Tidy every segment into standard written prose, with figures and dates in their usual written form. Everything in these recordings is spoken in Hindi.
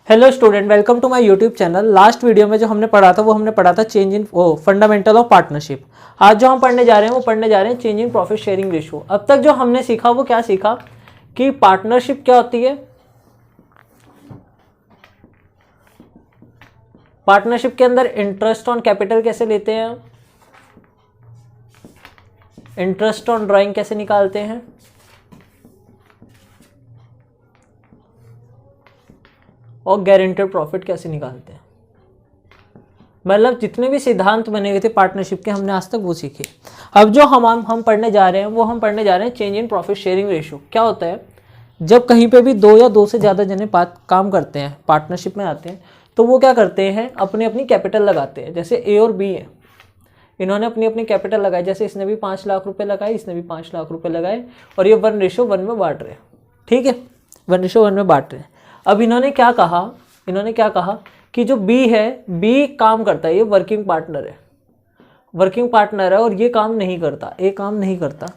Hello student, welcome to my YouTube channel. Last video में जो हमने पढ़ा था वो हमने पढ़ा था change in fundamental of partnership. आज जो हम पढ़ने जा रहे हैं वो पढ़ने जा रहे हैं change in profit sharing ratio. अब तक जो हमने सीखा वो क्या सीखा कि पार्टनरशिप क्या होती है, पार्टनरशिप के अंदर इंटरेस्ट ऑन कैपिटल कैसे लेते हैं, इंटरेस्ट ऑन ड्राइंग कैसे निकालते हैं, और गारंटेड प्रॉफिट कैसे निकालते हैं। मतलब जितने भी सिद्धांत बने हुए थे पार्टनरशिप के हमने आज तक वो सीखे। अब जो हम पढ़ने जा रहे हैं वो हम पढ़ने जा रहे हैं change in profit sharing ratio. क्या होता है, जब कहीं पे भी दो या दो से ज़्यादा जने काम करते हैं, पार्टनरशिप में आते हैं, तो वो क्या करते हैं, अपनी अपनी कैपिटल लगाते हैं। जैसे ए और बी है, इन्होंने अपनी अपनी कैपिटल लगाई। जैसे इसने भी 5 लाख रुपए लगाए, इसने भी 5 लाख रुपए लगाए, और ये 1:1 में बांट रहे हैं। ठीक है, 1:1 में बांट रहे हैं। अब इन्होंने क्या कहा कि जो बी है, बी काम करता है, ये वर्किंग पार्टनर है और ये काम नहीं करता, ए काम नहीं करता।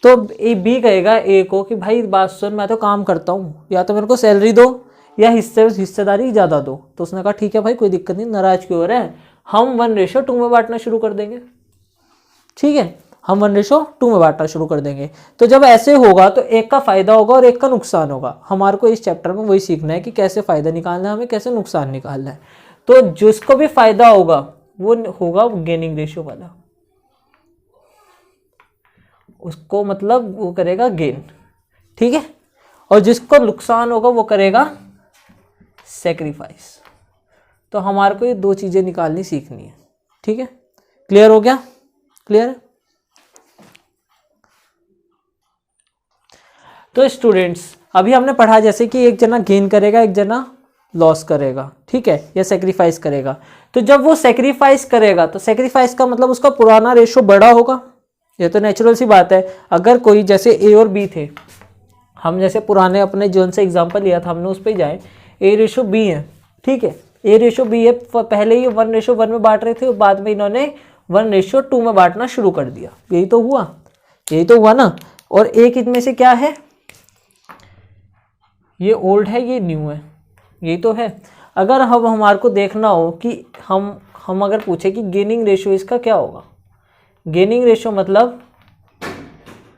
तो बी कहेगा ए को कि भाई बात सुन, मैं तो काम करता हूँ, या तो मेरे को सैलरी दो या हिस्सेदारी ज़्यादा दो। तो उसने कहा ठीक है भाई, कोई दिक्कत नहीं, नाराज क्यों हो रहा है, हम 1:2 में बांटना शुरू कर देंगे। ठीक है, हम 1:2 में बांटना शुरू कर देंगे। तो जब ऐसे होगा तो एक का फायदा होगा और एक का नुकसान होगा। हमारे को इस चैप्टर में वही सीखना है कि कैसे फायदा निकालना है, हमें कैसे नुकसान निकालना है। तो जिसको भी फायदा होगा वो होगा गेनिंग रेशियो वाला, उसको मतलब वो करेगा गेन। ठीक है, और जिसको नुकसान होगा वो करेगा सेक्रीफाइस। तो हमारे को ये दो चीजें निकालनी सीखनी है। ठीक है, क्लियर हो गया? क्लियर है? तो स्टूडेंट्स, अभी हमने पढ़ा जैसे कि एक जना गेन करेगा, एक जना लॉस करेगा। ठीक है, या सेक्रीफाइस करेगा। तो जब वो सेक्रीफाइस करेगा तो सेक्रीफाइस का मतलब उसका पुराना रेशो बड़ा होगा। ये तो नेचुरल सी बात है। अगर कोई जैसे ए और बी थे, हम जैसे पुराने अपने जोन से एग्जांपल लिया था हमने, उस पर जाए, A/B है। ठीक है, A/B है। पहले ही 1:1 में बांट रहे थे और बाद में इन्होंने 1:2 में बांटना शुरू कर दिया। यही तो हुआ ना। और एक इनमें से क्या है, ये ओल्ड है, ये न्यू है, यही तो है। अगर हम हमारे को देखना हो कि हम अगर पूछे कि गेनिंग रेशियो इसका क्या होगा, गेनिंग रेशियो मतलब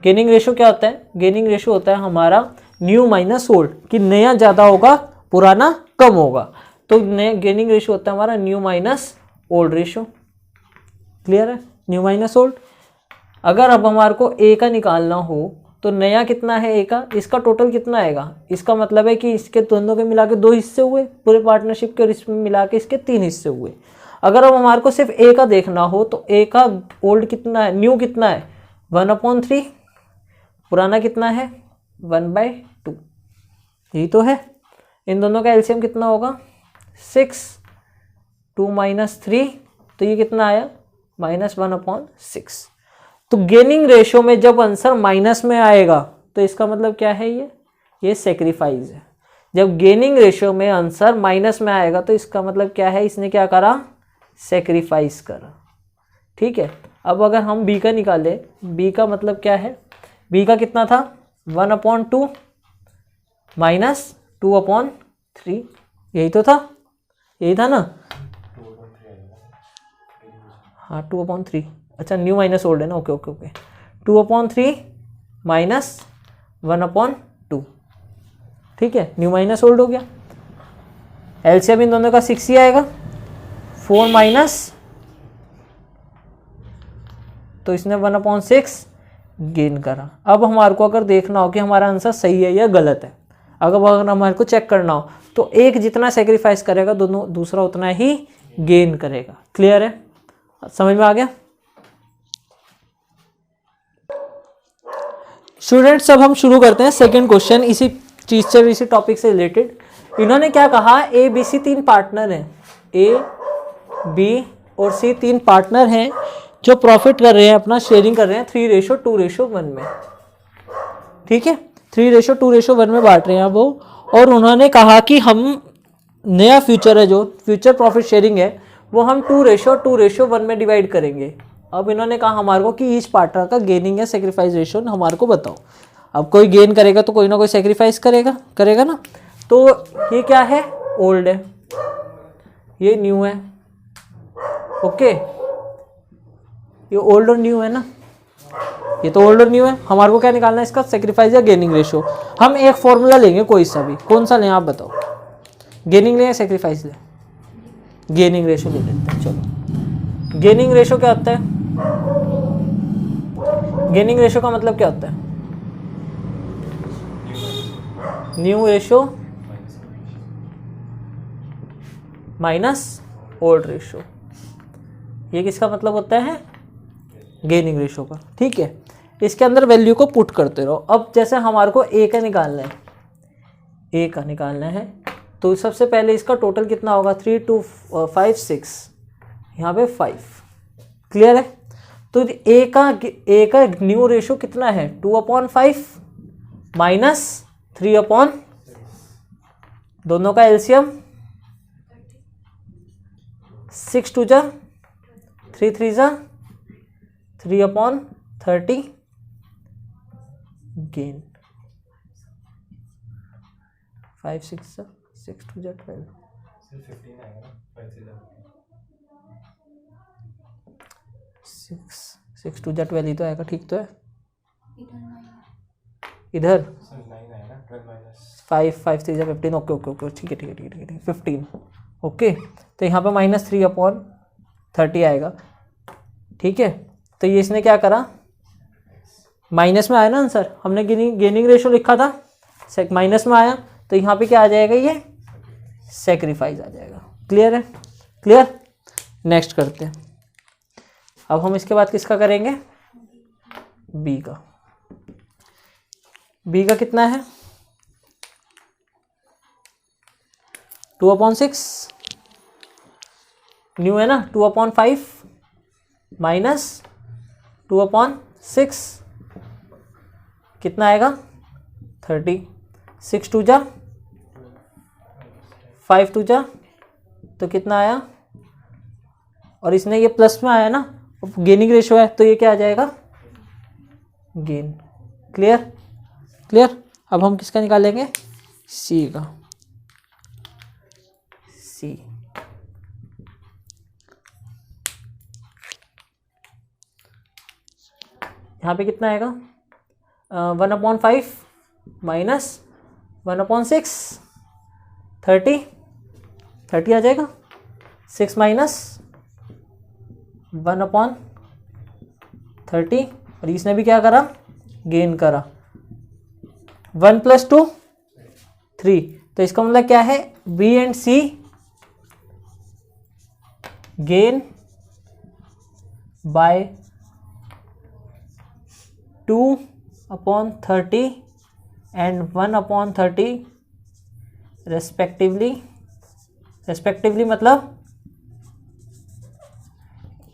गेनिंग रेशियो क्या होता है, गेनिंग रेशियो होता है हमारा न्यू माइनस ओल्ड, कि नया ज़्यादा होगा पुराना कम होगा। तो गेनिंग रेशियो होता है हमारा new minus old ratio. Clear है, न्यू माइनस ओल्ड। अगर अब हमारे को ए का निकालना हो तो नया कितना है ए का, इसका टोटल कितना आएगा, इसका मतलब है कि इसके दोनों के मिला के 2 हिस्से हुए पूरे पार्टनरशिप के, और इसमें मिला के इसके 3 हिस्से हुए। अगर अब हमारे को सिर्फ ए का देखना हो तो ए का ओल्ड कितना है, न्यू कितना है 1/3, पुराना कितना है 1/2। यही तो है। इन दोनों का एलसीएम कितना होगा 6, 2 - 3, तो ये कितना आया -1/6। तो गेनिंग रेशियो में जब आंसर माइनस में आएगा तो इसका मतलब क्या है, ये सेक्रीफाइस है। जब गेनिंग रेशियो में आंसर माइनस में आएगा तो इसका मतलब क्या है, इसने क्या करा, सेक्रीफाइस करा। ठीक है, अब अगर हम बी का निकाले, बी का मतलब क्या है, बी का कितना था 1/2 - 2/3, यही तो था, यही था ना। हाँ 2/3, अच्छा न्यू माइनस ओल्ड है ना। ओके 2/3 - 1/2। ठीक है, न्यू माइनस ओल्ड हो गया। एलसीएम इन दोनों का 6 ही आएगा। 4 तो इसने 1/6 गेन करा। अब हमारे को अगर देखना हो कि हमारा आंसर सही है या गलत है, अगर हमारे को चेक करना हो तो एक जितना सेक्रीफाइस करेगा दूसरा उतना ही गेन करेगा। क्लियर है, समझ में आ गया? स्टूडेंट्स, अब हम शुरू करते हैं सेकंड क्वेश्चन, इसी चीज से, इसी टॉपिक से रिलेटेड। इन्होंने क्या कहा, ABC 3 पार्टनर हैं, A, B और C 3 पार्टनर हैं जो प्रॉफिट कर रहे हैं, अपना शेयरिंग कर रहे हैं 3:2:1 में। ठीक है, 3:2:1 में बांट रहे हैं वो। और उन्होंने कहा कि हम नया फ्यूचर है, जो फ्यूचर प्रॉफिट शेयरिंग है, वो हम 2:2:1 में डिवाइड करेंगे। अब इन्होंने कहा हमारे को कि ईच पार्टनर का गेनिंग या सेक्रीफाइस रेशियो हमारे को बताओ। अब कोई गेन करेगा तो कोई ना कोई सेक्रीफाइस करेगा ना। तो ये क्या है, ओल्ड है, ये न्यू है। ओके, ये ओल्ड और न्यू है ना, ये तो ओल्ड और न्यू है। हमारे को क्या निकालना है इसका, सेक्रीफाइस या गेनिंग रेशो। हम एक फॉर्मूला लेंगे कोई सा भी, कौन सा लें आप बताओ, गेनिंग लें या सेक्रीफाइस लें? गेनिंग रेशो ले लेते हैं। चलो, गेनिंग रेशो क्या होता है? गेनिंग रेशो का मतलब क्या होता है? New ratio minus old ratio, ये किसका मतलब होता है? गेनिंग रेशो का। ठीक है, इसके अंदर वैल्यू को पुट करते रहो। अब जैसे हमारे को ए का निकालना है, ए का निकालना है, तो सबसे पहले इसका टोटल कितना होगा, 3 2 5 6, यहाँ पे 5। क्लियर है? तो ए का न्यू रेशो कितना है, 2/5 माइनस 3/, दोनों का एलसीएम 6 2 जा 3 3 जा 3/30 गेन 5 6 6 2 जा 12 6 2 जा 12 ही तो आएगा। ठीक तो है, इधर 5 5 3 जा 15। ओके ओके ओके, ठीक है ठीक है ठीक है ठीक है 15। ओके, तो यहाँ पे माइनस 3/30 आएगा। ठीक है, तो ये इसने क्या करा, माइनस में आया ना आंसर, हमने गेनिंग रेशो लिखा था, माइनस में आया, तो यहाँ पे क्या आ जाएगा, ये सेक्रीफाइस आ जाएगा। क्लियर है? क्लियर। नेक्स्ट करते हैं। अब हम इसके बाद किसका करेंगे, बी का। बी का कितना है, 2/6 न्यू है ना, 2/5 माइनस 2/6 कितना आएगा, 30। 6 2 जा 5 2 जा, तो कितना आया, और इसने ये प्लस में आया ना, गेनिंग रेशो है, तो ये क्या आ जाएगा, गेन। क्लियर? क्लियर। अब हम किसका निकालेंगे, सी का। सी यहाँ पे कितना आएगा, 1/5 माइनस 1/6 30 आ जाएगा। 6 माइनस 1/30, और इसने भी क्या करा, गेन करा। 1 + 2 3, तो इसका मतलब क्या है, B and C gain by 2/30 and 1/30 respectively मतलब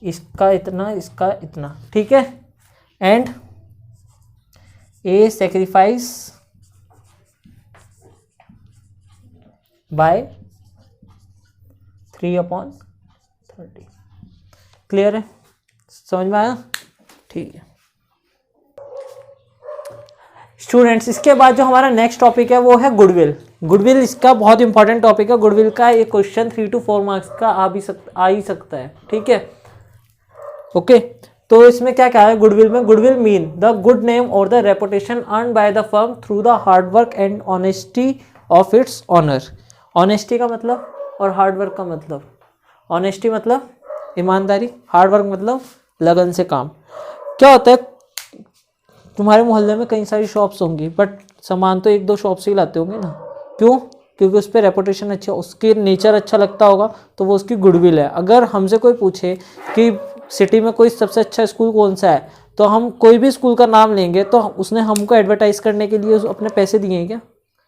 इसका इतना, इसका इतना। ठीक है, and A sacrifice by 3/30। Clear है? समझ में आया? ठीक है स्टूडेंट्स, इसके बाद जो हमारा नेक्स्ट टॉपिक है वो है गुडविल। गुडविल इसका बहुत इंपॉर्टेंट टॉपिक है। गुडविल का एक क्वेश्चन 3 to 4 मार्क्स का आ ही सकता है। ठीक है, ओके। तो इसमें क्या क्या है गुडविल में, goodwill mean the good name और the reputation earn by the firm through the hard work and honesty of its owner. Honesty का मतलब और हार्ड वर्क का मतलब, ऑनेस्टी मतलब ईमानदारी, हार्ड वर्क मतलब लगन से काम। क्या होता है, तुम्हारे मोहल्ले में कई सारी शॉप्स होंगी बट सामान तो 1-2 शॉप से ही लाते होंगे ना, क्यों? क्योंकि उस पर रेपुटेशन अच्छा, उसकी नेचर अच्छा लगता होगा तो वो उसकी गुडविल है। अगर हमसे कोई पूछे कि सिटी में कोई सबसे अच्छा स्कूल कौन सा है, तो हम कोई भी स्कूल का नाम लेंगे तो उसने हमको एडवर्टाइज करने के लिए अपने पैसे दिए हैं क्या?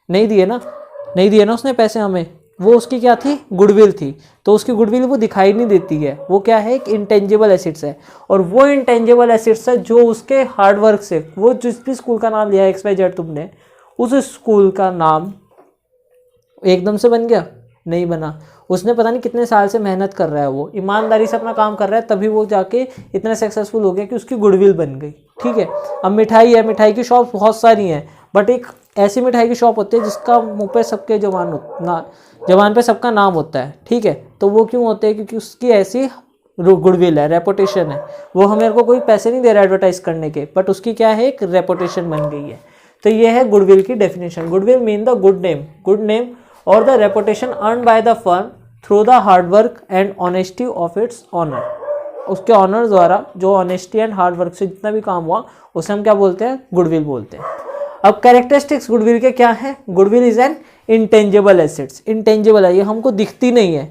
नहीं दिए ना, नहीं दिए ना उसने पैसे हमें। वो उसकी क्या थी, गुडविल थी। तो उसकी गुडविल वो दिखाई नहीं देती है, वो क्या है, एक इंटेंजिबल एसेट्स है। और वो इंटेंजिबल एसेट्स है जो उसके हार्ड वर्क से, वो जिस भी स्कूल का नाम लिया XYZ तुमने, उस स्कूल का नाम एकदम से बन गया? नहीं बना। उसने पता नहीं कितने साल से मेहनत कर रहा है, वो ईमानदारी से अपना काम कर रहा है, तभी वो जाके इतना सक्सेसफुल हो गया कि उसकी गुडविल बन गई। ठीक है। अब मिठाई है, मिठाई की शॉप बहुत सारी हैं, बट एक ऐसी मिठाई की शॉप होती है जिसका मुंह पे सबके जबान पे सबका नाम होता है, ठीक है। तो वो क्यों होते हैं? क्योंकि उसकी ऐसी गुडविल है, रेपुटेशन है। वो हमें को कोई पैसे नहीं दे रहा एडवर्टाइज करने के, बट उसकी क्या है, एक रेपुटेशन बन गई है। तो ये है गुडविल की definition. Goodwill mean the good name और the reputation earn by the firm through the hard work and honesty of its owner. उसके ऑनर द्वारा जो ऑनेस्टी एंड हार्ड वर्क से जितना भी काम हुआ उसे हम क्या बोलते हैं? गुडविल बोलते हैं। अब कैरेक्टरिस्टिक्स गुडविल के क्या है? Goodwill is an intangible assets. Intangible है, ये हमको दिखती नहीं है।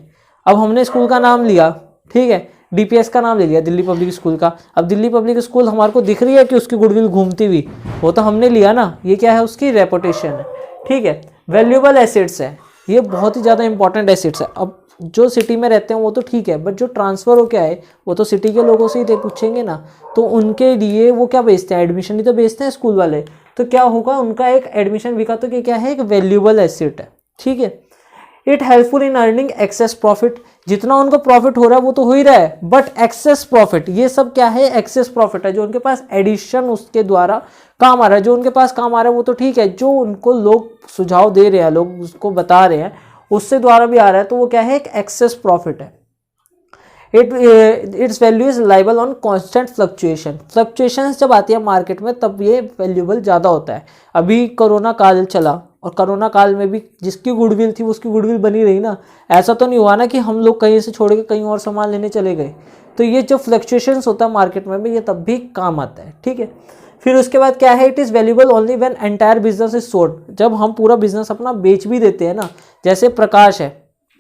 अब हमने स्कूल का नाम लिया, ठीक है, डीपीएस का नाम ले लिया, दिल्ली पब्लिक स्कूल का। अब दिल्ली पब्लिक स्कूल हमारे को दिख रही है कि उसकी गुडविल घूमती हुई, वो तो हमने लिया ना। ये क्या है? उसकी रेपुटेशन है, ठीक है। वैल्यूएबल एसेट्स है, ये बहुत ही ज़्यादा इंपॉर्टेंट एसेट्स है। अब जो सिटी में रहते हैं वो तो ठीक है, बट जो ट्रांसफ़र हो क्या है, वो तो सिटी के लोगों से ही पूछेंगे ना। तो उनके लिए वो क्या बेचते हैं? एडमिशन ही तो बेचते हैं स्कूल वाले। तो क्या होगा? उनका एक एडमिशन बिका तो क्या है? एक वैल्यूएबल एसेट है, ठीक है। It helpful in earning access profit. जितना उनको प्रॉफिट हो रहा है वो तो हो ही रहा है, बट एक्सेस प्रॉफिट, ये सब क्या है? एक्सेस प्रॉफिट है, जो उनके पास एडिशन उसके द्वारा काम आ रहा है। जो उनके पास काम आ रहा है वो तो ठीक है, जो उनको लोग सुझाव दे रहे हैं, लोग उसको बता रहे हैं, उससे द्वारा भी आ रहा है, तो वो क्या है? एक एक्सेस प्रॉफिट है। It's value is liable on constant fluctuation जब आती है मार्केट में तब ये वैल्यूबल ज़्यादा होता है। अभी कोरोना काल चला और कोरोना काल में भी जिसकी गुडविल थी उसकी गुडविल बनी रही ना। ऐसा तो नहीं हुआ ना कि हम लोग कहीं से छोड़ के कहीं और सामान लेने चले गए। तो ये जो फ्लक्चुएशंस होता है मार्केट में भी, ये तब भी काम आता है, ठीक है। फिर उसके बाद क्या है? It is valuable only when entire business is sold. जब हम पूरा बिजनेस अपना बेच भी देते हैं ना, जैसे प्रकाश है,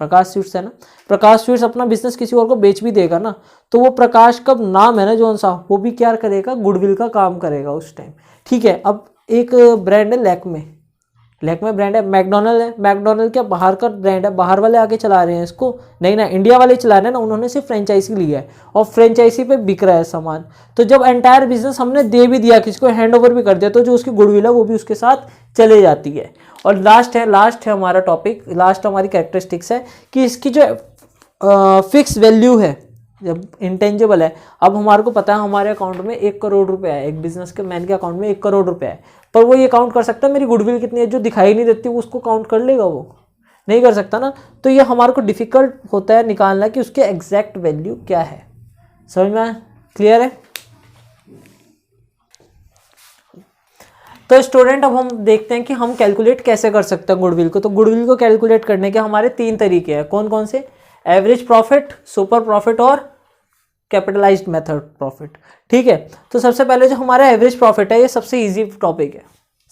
प्रकाश स्वीट्स है ना, प्रकाश स्वीट्स अपना बिजनेस किसी और को बेच भी देगा ना, तो वो प्रकाश का नाम है ना जो सा, वो भी क्या करेगा? गुडविल का काम करेगा उस टाइम, ठीक है। अब एक ब्रांड है लैक्मे ब्रांड है, मैकडोनल्ड है, मैकडोनल्ड क्या बाहर का ब्रांड है? बाहर वाले आके चला रहे हैं इसको? नहीं ना, इंडिया वाले चला रहे हैं ना। उन्होंने सिर्फ फ्रेंचाइजी लिया है और फ्रेंचाइजी पे बिक रहा है सामान। तो जब एंटायर बिजनेस हमने दे भी दिया, किसी को हैंड ओवर भी कर दिया, तो जो उसकी गुडविल है वो भी उसके साथ चले जाती है। और लास्ट है हमारा टॉपिक, लास्ट हमारी कैरेक्टरिस्टिक्स है कि इसकी जो फिक्स वैल्यू है, जब इंटेंजिबल है। अब हमारे को पता है हमारे अकाउंट में 1 करोड़ रुपए है, एक बिजनेस के मैन के अकाउंट में 1 करोड़ रुपए है, पर वो ये काउंट कर सकता है मेरी गुडविल कितनी है? जो दिखाई नहीं देती वो उसको काउंट कर लेगा? वो नहीं कर सकता ना। तो ये हमारे को डिफिकल्ट होता है निकालना कि उसके एग्जैक्ट वैल्यू क्या है। समझ में? क्लियर है? तो स्टूडेंट, अब हम देखते हैं कि हम कैलकुलेट कैसे कर सकते हैं गुडविल को। तो गुडविल को कैलकुलेट करने के हमारे 3 तरीके हैं। कौन कौन से? एवरेज प्रॉफिट, सुपर प्रॉफिट और कैपिटलाइज्ड मेथड प्रॉफिट, ठीक है। तो सबसे पहले जो हमारा एवरेज प्रॉफिट है, ये सबसे इजी टॉपिक है,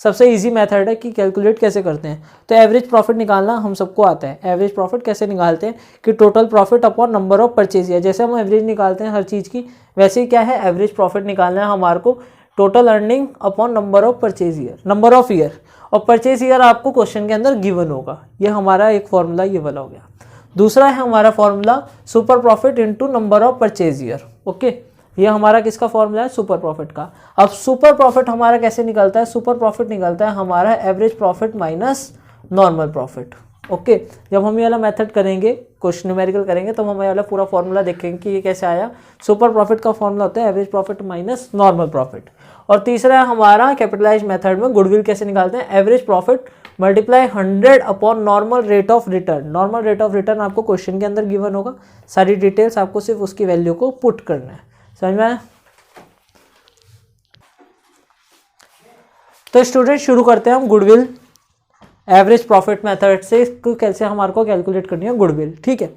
सबसे इजी मेथड है कि कैलकुलेट कैसे करते हैं। तो एवरेज प्रॉफिट निकालना हम सबको आता है। एवरेज प्रॉफिट कैसे निकालते हैं कि total profit upon number of purchase year. जैसे हम एवरेज निकालते हैं हर चीज़ की, वैसे ही क्या है? एवरेज प्रॉफिट निकालना है हमारे को total earning upon number of purchase year, number of year. और परचेज ईयर आपको क्वेश्चन के अंदर गिवन होगा। ये हमारा एक फॉर्मूला ये वाला हो गया। दूसरा है हमारा formula super profit into number of purchase year, okay. ये हमारा किसका फॉर्मूला है? सुपर प्रॉफिट का। अब सुपर प्रॉफिट हमारा कैसे निकलता है? सुपर प्रॉफिट निकलता है हमारा average profit minus normal profit, okay. जब हम ये वाला मेथड करेंगे, क्वेश्चन न्यूमेरिकल करेंगे, तो हम ये वाला पूरा फॉर्मूला देखेंगे कि ये कैसे आया। सुपर प्रॉफिट का फॉर्मूला होता है average profit minus normal profit. और तीसरा है हमारा कैपिटलाइज्ड मेथड में गुडविल कैसे निकालते हैं? Average profit multiply 100 upon normal rate of return. Normal rate of return आपको क्वेश्चन के अंदर गिवन होगा, सारी डिटेल्स आपको सिर्फ उसकी वैल्यू को पुट करना है। समझ में आया? तो स्टूडेंट शुरू करते हैं हम गुडविल एवरेज प्रॉफिट मेथड से, कैसे हमारे को कैलकुलेट करनी है गुडविल, ठीक है।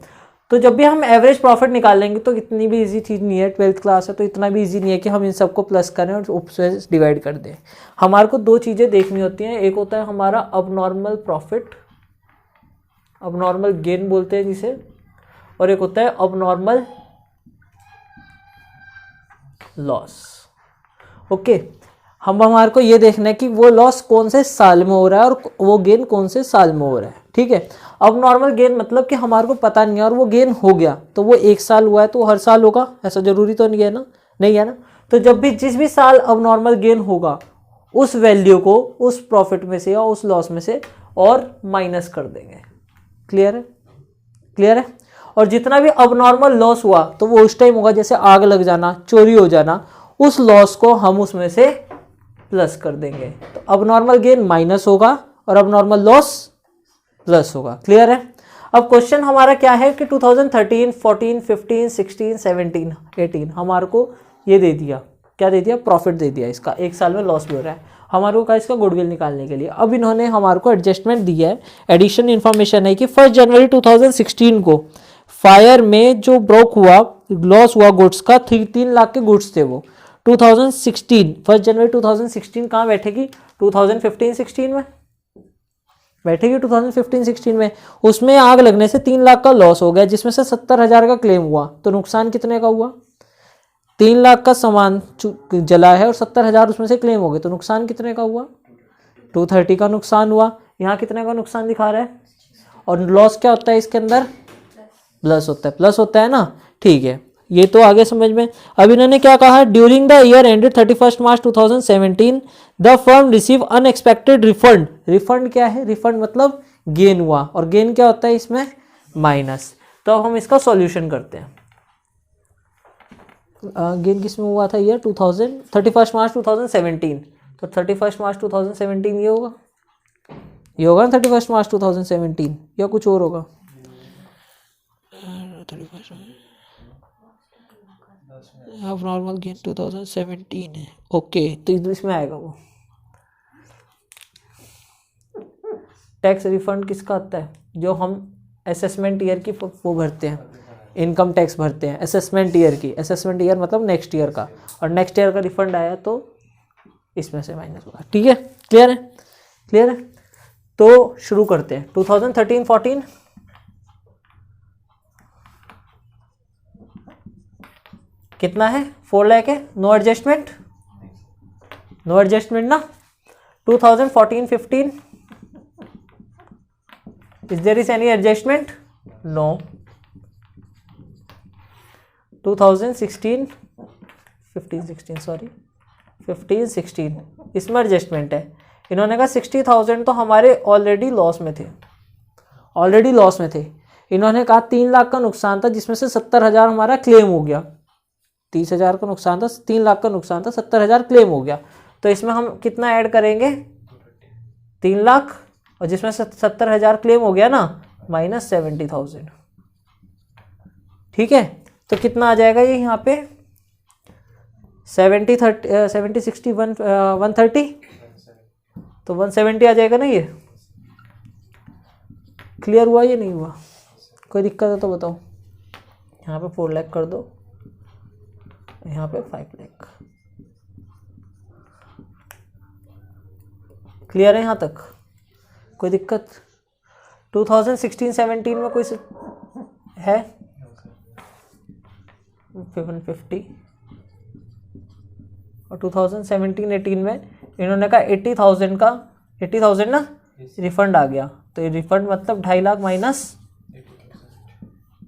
तो जब भी हम एवरेज प्रॉफिट निकालेंगे तो इतनी भी इजी चीज़ नहीं है, 12th क्लास है तो इतना भी इजी नहीं है कि हम इन सबको प्लस करें और उससे डिवाइड कर दें। हमारे को 2 चीज़ें देखनी होती हैं। एक होता है हमारा अबनॉर्मल प्रॉफिट, अबनॉर्मल गेन बोलते हैं जिसे, और एक होता है अबनॉर्मल लॉस, ओके। हमारे को ये देखना है कि वो लॉस कौन से साल में हो रहा है और वो गेन कौन से साल में हो रहा है, ठीक है। अब नॉर्मल गेन मतलब कि हमारे को पता नहीं है और वो गेन हो गया, तो वो 1 साल हुआ है तो हर साल होगा, ऐसा जरूरी तो नहीं है ना, नहीं है ना। तो जब भी जिस भी साल अब नॉर्मल गेन होगा उस वैल्यू को उस प्रॉफिट में से या उस लॉस में से और माइनस कर देंगे। क्लियर है? क्लियर है? और जितना भी अब नॉर्मल लॉस हुआ तो वो उस टाइम होगा जैसे आग लग जाना, चोरी हो जाना, उस लॉस को हम उसमें से प्लस कर देंगे। तो अब नॉर्मल गेन माइनस होगा और अब नॉर्मल लॉस प्लस होगा। क्लियर है? अब क्वेश्चन हमारा क्या है कि 2013, 14, 15, 16, 17, 18 हमारे को ये दे दिया, क्या दे दिया? प्रॉफिट दे दिया इसका, एक साल में लॉस भी हो रहा है हमारे को का इसका गुडविल निकालने के लिए। अब इन्होंने हमारे को एडजस्टमेंट दिया है, एडिशन इन्फॉर्मेशन है कि 1 जनवरी 2016 को फायर में जो ब्रोक हुआ, लॉस हुआ गुड्स का, 3 लाख के गुड्स थे वो 2016, 1 जनवरी 2016 कहाँ बैठेगी? 2015-16 में बैठेगी, 2015-16 में। उसमें आग लगने से 3 लाख का लॉस हो गया, जिसमें से 70,000 का क्लेम हुआ। तो नुकसान कितने का हुआ? 3 लाख का सामान जला है और 70,000 उसमें से क्लेम हो गए, तो नुकसान कितने का हुआ? 230 का नुकसान हुआ। यहाँ कितने का नुकसान दिखा रहा है? और लॉस क्या होता है इसके अंदर? प्लस होता है, प्लस होता है ना। ठीक है, ये तो आगे समझ में। अब इन्होंने क्या कहा? During the year ended 31 March 2017 the firm receive unexpected refund. Refund क्या है? रिफंड मतलब गेन हुआ, और गेन क्या होता है इसमें? माइनस। तो हम इसका सॉल्यूशन करते हैं। गेन किस में हुआ था? ईयर 31 मार्च 2017, तो 31 मार्च 2017 ये होगा, ये होगा ना 31 मार्च 2017, या कुछ और होगा? 31 अब नॉर्मल गेन 2017 है। ओके, तो इसमें आएगा वो। टैक्स रिफंड किसका आता है? जो हम असेसमेंट ईयर की वो भरते हैं, इनकम टैक्स भरते हैं असेसमेंट ईयर की। असेसमेंट ईयर मतलब नेक्स्ट ईयर का, और नेक्स्ट ईयर का रिफंड आया तो इसमें से माइनस होगा। ठीक है, क्लियर है? क्लियर है? तो शुरू करते हैं। 2013-14 कितना है? 4 लाख है। नो एडजस्टमेंट, नो एडजस्टमेंट ना। 2014-15 is there is any adjustment? No. 15-16 इसमें एडजस्टमेंट है। इन्होंने कहा 60,000 तो हमारे ऑलरेडी लॉस में थे, ऑलरेडी लॉस में थे। इन्होंने कहा 3 लाख का नुकसान था, जिसमें से 70,000 हमारा क्लेम हो गया। 30,000 का नुकसान था, 3 लाख का नुकसान था, 70,000 क्लेम हो गया। तो इसमें हम कितना ऐड करेंगे? 3 लाख, और जिसमें से 70,000 क्लेम हो गया ना, माइनस 70,000। ठीक है, तो कितना आ जाएगा ये यहाँ पे? 130, तो 170 आ जाएगा ना ये। क्लियर हुआ? ये नहीं हुआ? कोई दिक्कत है तो बताओ। यहाँ पे 4 लाख कर दो, यहाँ पे 5 लाख। क्लियर है यहाँ तक? कोई दिक्कत? 2016-17 में कोई है? 150, और 2017-18 में इन्होंने कहा 80,000 का, 80,000 ना रिफंड आ गया। तो ये रिफंड मतलब 2.5 लाख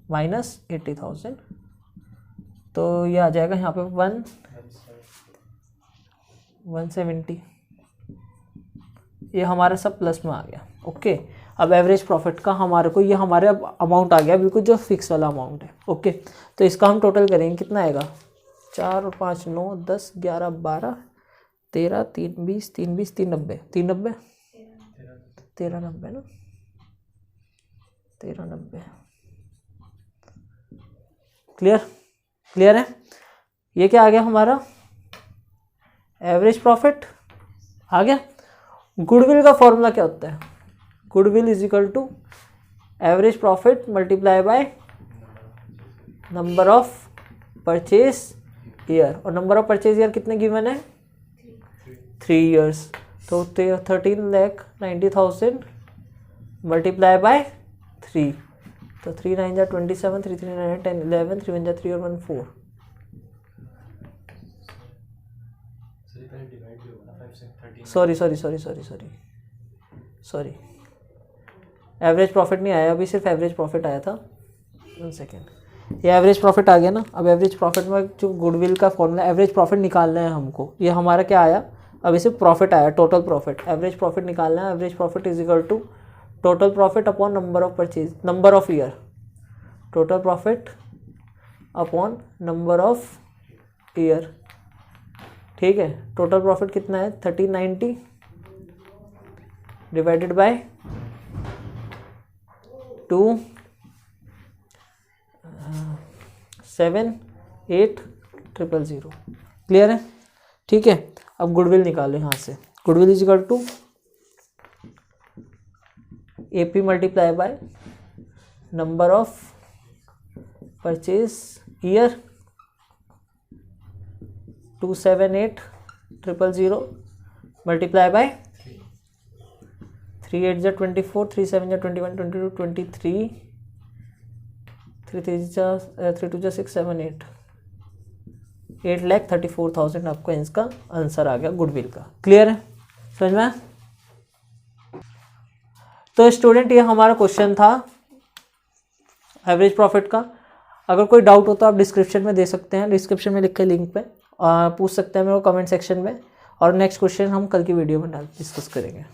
माइनस 80,000, तो ये आ जाएगा यहाँ पे 170। ये हमारा सब प्लस में आ गया। ओके, अब एवरेज प्रॉफिट का हमारे को ये हमारे अब अमाउंट आ गया बिल्कुल जो फिक्स वाला अमाउंट है। ओके, तो इसका हम टोटल करेंगे, कितना आएगा? 4 और 5 9 10 11 12 13 3 20 3 20 3 90 3 90 13 90 ना, 13 90। क्लियर? क्लियर है? ये क्या आ गया हमारा? एवरेज प्रॉफिट आ गया। गुडविल का फॉर्मूला क्या होता है? Goodwill is equal to average profit multiply by number of purchase year, और नंबर ऑफ परचेज ईयर कितने गिवन है? 3 इयर्स। तो 13,90,000 मल्टीप्लाई बाय 3, तो 3 9 जा 27, 3 3 9 10 11, 3 1 जा 3 और 1 4। सॉरी, एवरेज प्रॉफिट नहीं आया अभी, सिर्फ एवरेज प्रॉफिट आया था। 1 सेकेंड, ये एवरेज प्रॉफिट आ गया ना। अब एवरेज प्रॉफिट में जो गुडविल का फॉर्मूला, एवरेज प्रॉफिट निकालना है हमको। ये हमारा क्या आया? अभी सिर्फ प्रॉफिट आया, टोटल प्रॉफिट। एवरेज प्रॉफिट निकालना है। Average profit is equal to total profit upon number of purchase, number of year. Total profit upon number of year ठीक है, टोटल प्रॉफिट कितना है 1390 डिवाइडेड बाय 2 7,8,0,0. क्लियर है? ठीक है, अब गुडविल निकालो यहाँ से. Goodwill is equal to AP multiply by number of purchase year 278,000 multiply by 3 8 24, 3 7 21, 22, 23, 3 3 2 6 7 8, 8,34,000 आपका इसका आंसर आ गया गुडविल का. क्लियर है? समझ में? तो स्टूडेंट ये हमारा क्वेश्चन था एवरेज प्रॉफिट का. अगर कोई डाउट हो तो आप डिस्क्रिप्शन में दे सकते हैं, डिस्क्रिप्शन में लिख के लिंक पे पूछ सकते हैं मेरे को कमेंट सेक्शन में. और नेक्स्ट क्वेश्चन हम कल की वीडियो में डिस्कस करेंगे.